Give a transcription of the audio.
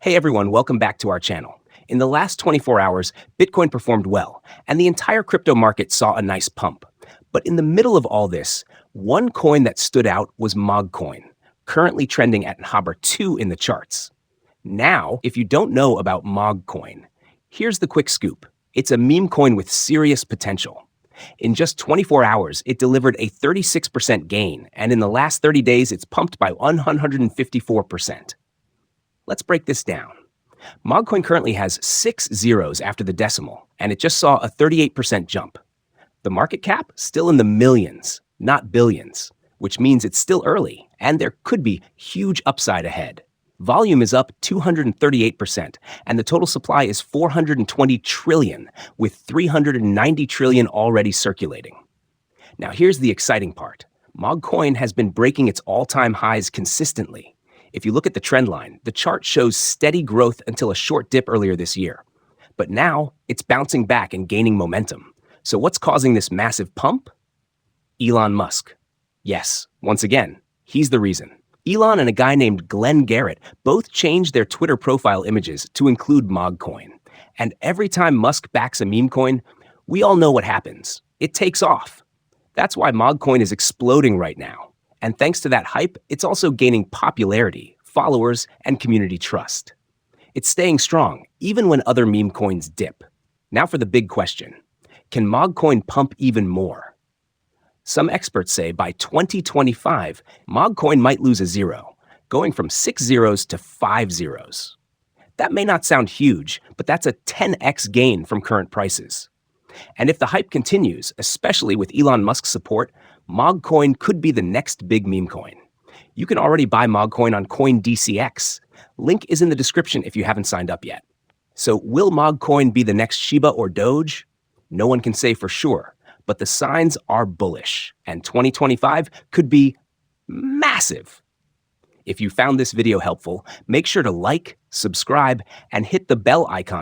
Hey everyone, welcome back to our channel. In the last 24 hours, Bitcoin performed well, and the entire crypto market saw a nice pump. But in the middle of all this, one coin that stood out was Mog Coin, currently trending at number 2 in the charts. Now, if you don't know about Mog Coin, here's the quick scoop. It's a meme coin with serious potential. In just 24 hours, it delivered a 36% gain, and in the last 30 days, it's pumped by 154%. Let's break this down. Mogcoin currently has 6 zeros after the decimal, and it just saw a 38% jump. The market cap still in the millions, not billions, which means it's still early, and there could be huge upside ahead. Volume is up 238%, and the total supply is 420 trillion, with 390 trillion already circulating. Now here's the exciting part. Mogcoin has been breaking its all-time highs consistently. If you look at the trend line, the chart shows steady growth until a short dip earlier this year. But now, it's bouncing back and gaining momentum. So what's causing this massive pump? Elon Musk. Yes, once again, he's the reason. Elon and a guy named Glenn Garrett both changed their Twitter profile images to include Mogcoin. And every time Musk backs a meme coin, we all know what happens. It takes off. That's why Mogcoin is exploding right now. And thanks to that hype, it's also gaining popularity, followers, and community trust. It's staying strong, even when other meme coins dip. Now for the big question. Can Mogcoin pump even more? Some experts say by 2025, Mogcoin might lose a zero, going from 6 zeros to 5 zeros. That may not sound huge, but that's a 10x gain from current prices. And if the hype continues, especially with Elon Musk's support, Mogcoin could be the next big meme coin. You can already buy Mogcoin on CoinDCX. Link is in the description if you haven't signed up yet. So will Mogcoin be the next Shiba or Doge? No one can say for sure, but the signs are bullish, and 2025 could be massive. If you found this video helpful, make sure to like, subscribe, and hit the bell icon